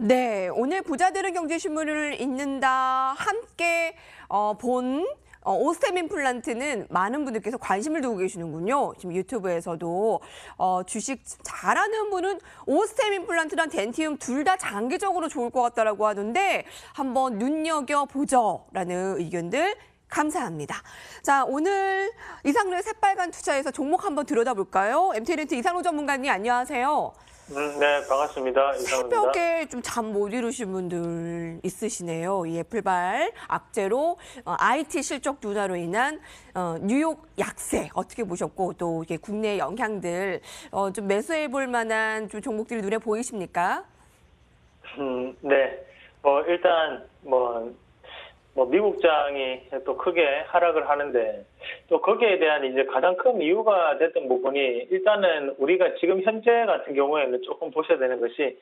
네, 오늘 부자들은 경제신문을 읽는다 함께 본 오스템 임플란트는 많은 분들께서 관심을 두고 계시는군요. 지금 유튜브에서도 주식 잘하는 분은 오스템 임플란트랑 덴티움 둘 다 장기적으로 좋을 것 같다라고 하는데 한번 눈여겨보죠라는 의견들 감사합니다. 자, 오늘 이상로의 새빨간 투자에서 종목 한번 들여다볼까요? MTNT 이상로 전문가님 안녕하세요. 네, 반갑습니다. 이상입니다. 새벽에 좀 잠 못 이루신 분들 있으시네요. 이 애플발 악재로 IT 실적 둔화로 인한 뉴욕 약세 어떻게 보셨고 또 이게 국내 영향들 좀 매수해 볼 만한 좀 종목들이 눈에 보이십니까? 네. 일단 미국장이 또 크게 하락을 하는데 또 거기에 대한 이제 가장 큰 이유가 됐던 부분이 일단은 우리가 지금 현재 같은 경우에는 조금 보셔야 되는 것이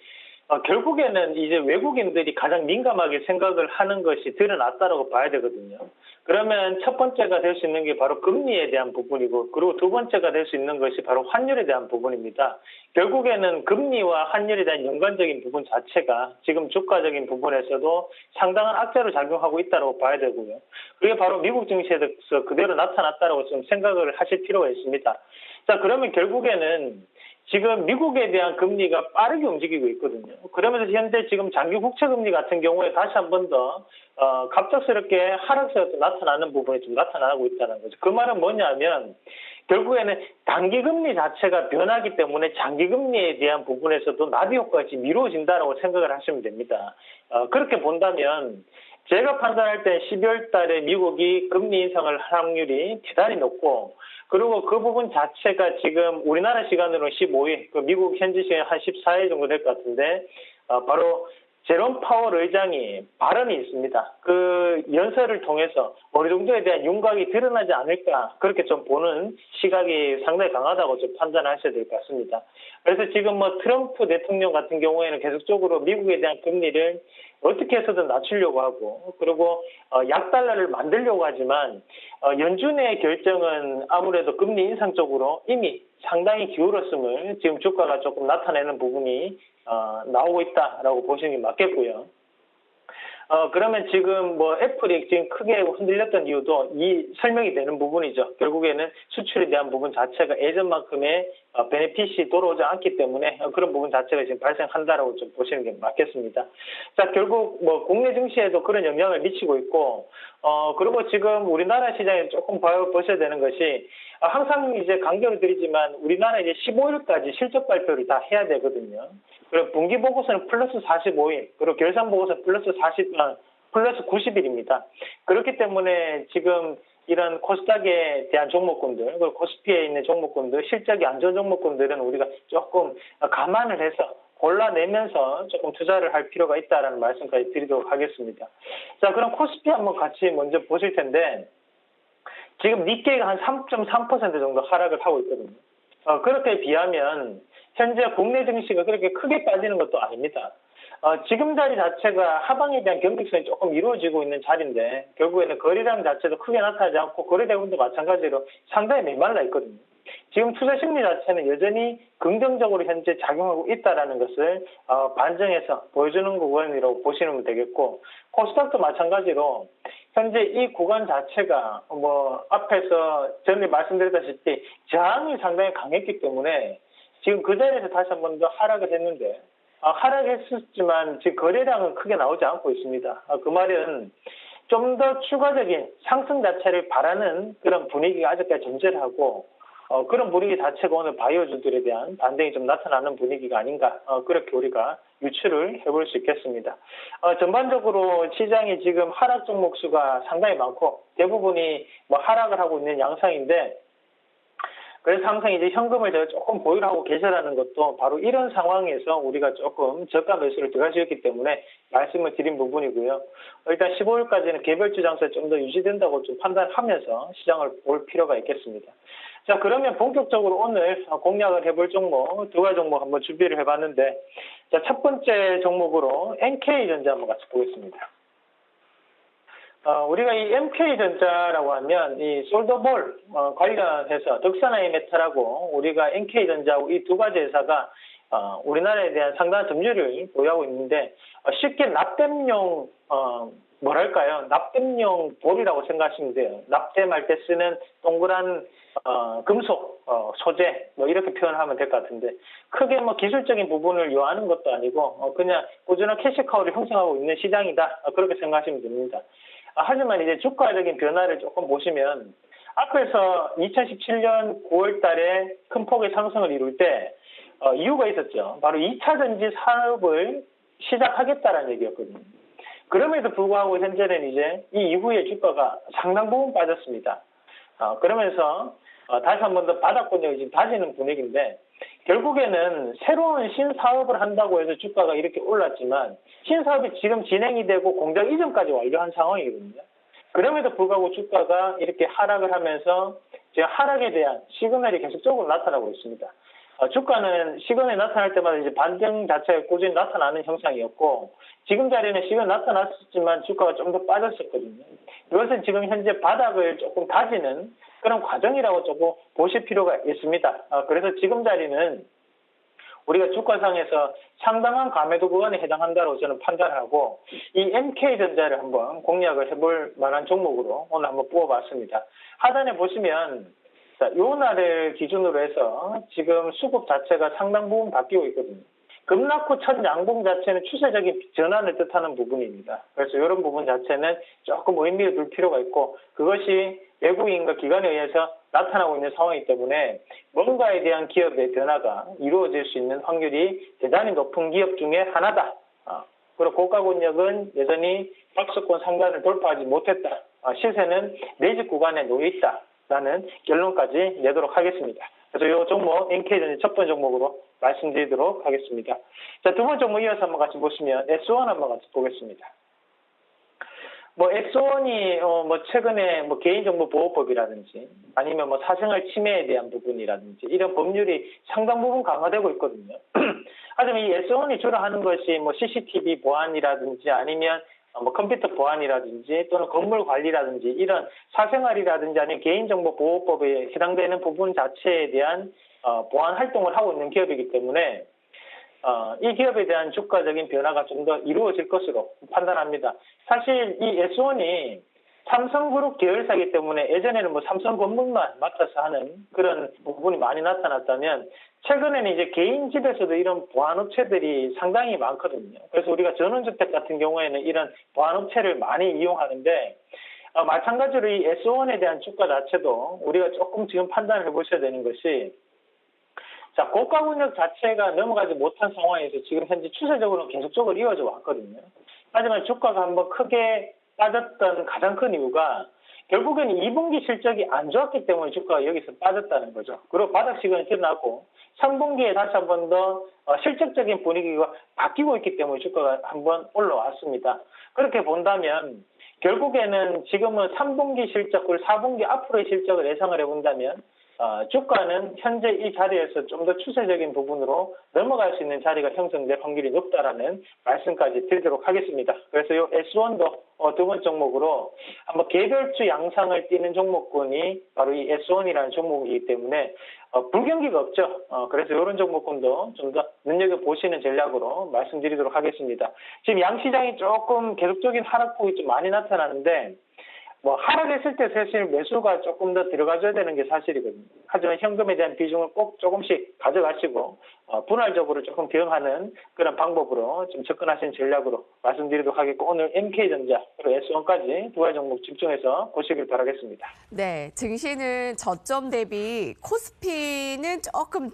결국에는 이제 외국인들이 가장 민감하게 생각을 하는 것이 드러났다라고 봐야 되거든요. 그러면 첫 번째가 될 수 있는 게 바로 금리에 대한 부분이고, 그리고 두 번째가 될 수 있는 것이 바로 환율에 대한 부분입니다. 결국에는 금리와 환율에 대한 연관적인 부분 자체가 지금 주가적인 부분에서도 상당한 악재로 작용하고 있다고 봐야 되고요. 그게 바로 미국 증시에서 그대로 나타났다고 좀 생각을 하실 필요가 있습니다. 자, 그러면 결국에는 지금 미국에 대한 금리가 빠르게 움직이고 있거든요. 그러면서 현재 지금 장기 국채 금리 같은 경우에 다시 한 번 더 갑작스럽게 하락세가 나타나는 부분이 좀 나타나고 있다는 거죠. 그 말은 뭐냐면 결국에는 단기 금리 자체가 변하기 때문에 장기 금리에 대한 부분에서도 나비 효과가 미뤄진다라고 생각을 하시면 됩니다. 그렇게 본다면 제가 판단할 때 12월 달에 미국이 금리 인상을 할 확률이 대단히 높고, 그리고 그 부분 자체가 지금 우리나라 시간으로 15일, 미국 현지 시간 한 14일 정도 될 것 같은데, 바로 제롬 파월 의장이 발언이 있습니다. 그 연설을 통해서 어느 정도에 대한 윤곽이 드러나지 않을까, 그렇게 좀 보는 시각이 상당히 강하다고 좀 판단하셔야 될 것 같습니다. 그래서 지금 트럼프 대통령 같은 경우에는 계속적으로 미국에 대한 금리를 어떻게 해서든 낮추려고 하고, 그리고 약달러를 만들려고 하지만 연준의 결정은 아무래도 금리 인상 쪽으로 이미 상당히 기울었음을 지금 주가가 조금 나타내는 부분이 나오고 있다라고 보시는 게 맞겠고요. 그러면 지금 애플이 지금 크게 흔들렸던 이유도 이 설명이 되는 부분이죠. 결국에는 수출에 대한 부분 자체가 예전만큼의 베네핏이 돌아오지 않기 때문에 그런 부분 자체가 지금 발생한다라고 좀 보시는 게 맞겠습니다. 자, 결국 국내 증시에도 그런 영향을 미치고 있고, 그리고 지금 우리나라 시장에 조금 보셔야 되는 것이, 항상 이제 강조를 드리지만 우리나라 이제 15일까지 실적 발표를 다 해야 되거든요. 그리고 분기 보고서는 플러스 45일, 그리고 결산 보고서는 플러스 90일입니다. 그렇기 때문에 지금 이런 코스닥에 대한 종목군들, 그리고 코스피에 있는 종목군들, 실적이 안 좋은 종목군들은 우리가 조금 감안을 해서 골라내면서 조금 투자를 할 필요가 있다는 말씀까지 드리도록 하겠습니다. 자, 그럼 코스피 한번 같이 먼저 보실 텐데, 지금 니케이가 한 3.3% 정도 하락을 하고 있거든요. 그렇게 비하면 현재 국내 증시가 그렇게 크게 빠지는 것도 아닙니다. 지금 자리 자체가 하방에 대한 경직성이 조금 이루어지고 있는 자리인데, 결국에는 거래량 자체도 크게 나타나지 않고 거래 대금도 마찬가지로 상당히 메말라 있거든요. 지금 투자 심리 자체는 여전히 긍정적으로 현재 작용하고 있다는 것을 반증해서 보여주는 구간이라고 보시면 되겠고, 코스닥도 마찬가지로 현재 이 구간 자체가 앞에서 전에 말씀드렸다시피 저항이 상당히 강했기 때문에 지금 그 자리에서 다시 한 번 더 하락을 했는데, 하락했었지만 지금 거래량은 크게 나오지 않고 있습니다. 그 말은 좀 더 추가적인 상승 자체를 바라는 그런 분위기가 아직까지 존재를 하고, 그런 분위기 자체가 오늘 바이오주들에 대한 반등이 좀 나타나는 분위기가 아닌가, 그렇게 우리가 유추를 해볼 수 있겠습니다. 전반적으로 시장이 지금 하락 종목 수가 상당히 많고 대부분이 하락을 하고 있는 양상인데, 그래서 항상 이제 현금을 제가 조금 보유를 하고 계시라는 것도 바로 이런 상황에서 우리가 조금 저가 매수를 들어가셨기 때문에 말씀을 드린 부분이고요. 일단 15일까지는 개별주 장세 좀 더 유지된다고 좀 판단하면서 시장을 볼 필요가 있겠습니다. 자, 그러면 본격적으로 오늘 공략을 해볼 종목, 두 가지 종목 한번 준비를 해봤는데, 자, 첫 번째 종목으로 NK전자 한번 같이 보겠습니다. 우리가 이 MK전자라고 하면 이 솔더볼 관련해서 덕산아이메탈하고 우리가 NK전자하고 이 두 가지 회사가 우리나라에 대한 상당한 점유율을 보유하고 있는데 쉽게 납땜용 뭐랄까요? 납땜용 볼이라고 생각하시면 돼요. 납땜할 때 쓰는 동그란 금속 소재 뭐 이렇게 표현하면 될 것 같은데 크게 뭐 기술적인 부분을 요하는 것도 아니고 그냥 꾸준한 캐시카우를 형성하고 있는 시장이다 그렇게 생각하시면 됩니다. 하지만 이제 주가적인 변화를 조금 보시면 앞에서 2017년 9월 달에 큰 폭의 상승을 이룰 때 이유가 있었죠. 바로 2차 전지 사업을 시작하겠다라는 얘기였거든요. 그럼에도 불구하고 현재는 이제 이 이후에 주가가 상당 부분 빠졌습니다. 그러면서 다시 한 번 더 바닥권역이 지금 다지는 분위기인데 결국에는 새로운 신사업을 한다고 해서 주가가 이렇게 올랐지만 신사업이 지금 진행이 되고 공장 이전까지 완료한 상황이거든요. 그럼에도 불구하고 주가가 이렇게 하락을 하면서 지금 하락에 대한 시그널이 계속적으로 나타나고 있습니다. 주가는 시그널이 나타날 때마다 이제 반등 자체가 꾸준히 나타나는 형상이었고 지금 자리는 시그널 나타났었지만 주가가 좀 더 빠졌었거든요. 이것은 지금 현재 바닥을 조금 다지는 그런 과정이라고 조금 보실 필요가 있습니다. 그래서 지금 자리는 우리가 주가상에서 상당한 가매도 구간에 해당한다고 저는 판단하고 이 MK전자를 한번 공략을 해볼 만한 종목으로 오늘 한번 뽑아봤습니다. 하단에 보시면 자, 요 날을 기준으로 해서 지금 수급 자체가 상당 부분 바뀌고 있거든요. 급락 후 첫 양봉 자체는 추세적인 전환을 뜻하는 부분입니다. 그래서 이런 부분 자체는 조금 의미를 둘 필요가 있고 그것이 외국인과 기관에 의해서 나타나고 있는 상황이기 때문에 뭔가에 대한 기업의 변화가 이루어질 수 있는 확률이 대단히 높은 기업 중에 하나다. 그리고 고가권역은 여전히 박스권 상단을 돌파하지 못했다. 시세는 매집 구간에 놓여 있다라는 결론까지 내도록 하겠습니다. 그래서 이 종목 NK전지 첫 번째 종목으로 말씀드리도록 하겠습니다. 자, 두 번째 종목 이어서 한번 같이 보시면 S1 한번 같이 보겠습니다. 뭐 S1이 뭐 최근에 뭐 개인정보보호법이라든지 아니면 뭐 사생활 침해에 대한 부분이라든지 이런 법률이 상당 부분 강화되고 있거든요. 하지만 이 S1이 주로 하는 것이 뭐 CCTV 보안이라든지 아니면 뭐 컴퓨터 보안이라든지 또는 건물 관리라든지 이런 사생활이라든지 아니면 개인정보보호법에 해당되는 부분 자체에 대한 보안 활동을 하고 있는 기업이기 때문에 이 기업에 대한 주가적인 변화가 좀 더 이루어질 것으로 판단합니다. 사실 이 S1이 삼성그룹 계열사이기 때문에 예전에는 뭐 삼성 건물만 맡아서 하는 그런 부분이 많이 나타났다면 최근에는 이제 개인 집에서도 이런 보안업체들이 상당히 많거든요. 그래서 우리가 전원주택 같은 경우에는 이런 보안업체를 많이 이용하는데 마찬가지로 이 S1에 대한 주가 자체도 우리가 조금 지금 판단을 해보셔야 되는 것이 자, 고가권역 자체가 넘어가지 못한 상황에서 지금 현재 추세적으로 계속적으로 이어져 왔거든요. 하지만 주가가 한번 크게 빠졌던 가장 큰 이유가 결국에는 2분기 실적이 안 좋았기 때문에 주가가 여기서 빠졌다는 거죠. 그리고 바닥 시간이 드러나고 3분기에 다시 한 번 더 실적적인 분위기가 바뀌고 있기 때문에 주가가 한번 올라왔습니다. 그렇게 본다면 결국에는 지금은 3분기 실적, 그리고 4분기 앞으로의 실적을 예상을 해본다면 주가는 현재 이 자리에서 좀 더 추세적인 부분으로 넘어갈 수 있는 자리가 형성될 확률이 높다라는 말씀까지 드리도록 하겠습니다. 그래서 이 S1도 두 번째 종목으로 한번 개별주 양상을 띠는 종목군이 바로 이 S1이라는 종목이기 때문에 불경기가 없죠. 그래서 이런 종목군도 좀 더 눈여겨보시는 전략으로 말씀드리도록 하겠습니다. 지금 양시장이 조금 계속적인 하락폭이 좀 많이 나타나는데 뭐 하락했을 때 사실 매수가 조금 더 들어가줘야 되는 게 사실이거든요. 하지만 현금에 대한 비중을 꼭 조금씩 가져가시고 분할적으로 조금 대응하는 그런 방법으로 좀 접근하시는 전략으로 말씀드리도록 하겠고 오늘 MK전자 그리고 S1까지 두 가지 종목 집중해서 보시길 바라겠습니다. 네, 증시는 저점 대비 코스피는 조금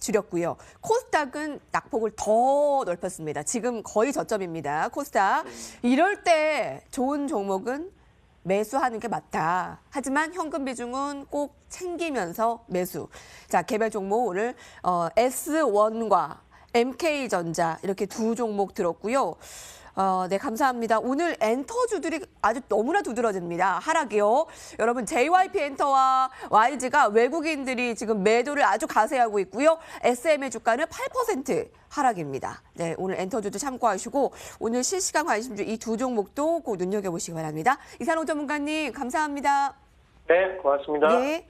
줄였고요. 코스닥은 낙폭을 더 넓혔습니다. 지금 거의 저점입니다. 코스닥. 이럴 때 좋은 종목은 매수하는 게 맞다. 하지만 현금 비중은 꼭 챙기면서 매수. 자, 개별 종목 오늘 S1과 MK전자 이렇게 두 종목 들었고요. 네, 감사합니다. 오늘 엔터주들이 아주 너무나 두드러집니다. 하락이요. 여러분, JYP 엔터와 YG가 외국인들이 지금 매도를 아주 가세하고 있고요. SM의 주가는 8% 하락입니다. 네, 오늘 엔터주도 참고하시고 오늘 실시간 관심주 이 두 종목도 꼭 눈여겨보시기 바랍니다. 이산호 전문가님, 감사합니다. 네, 고맙습니다. 네.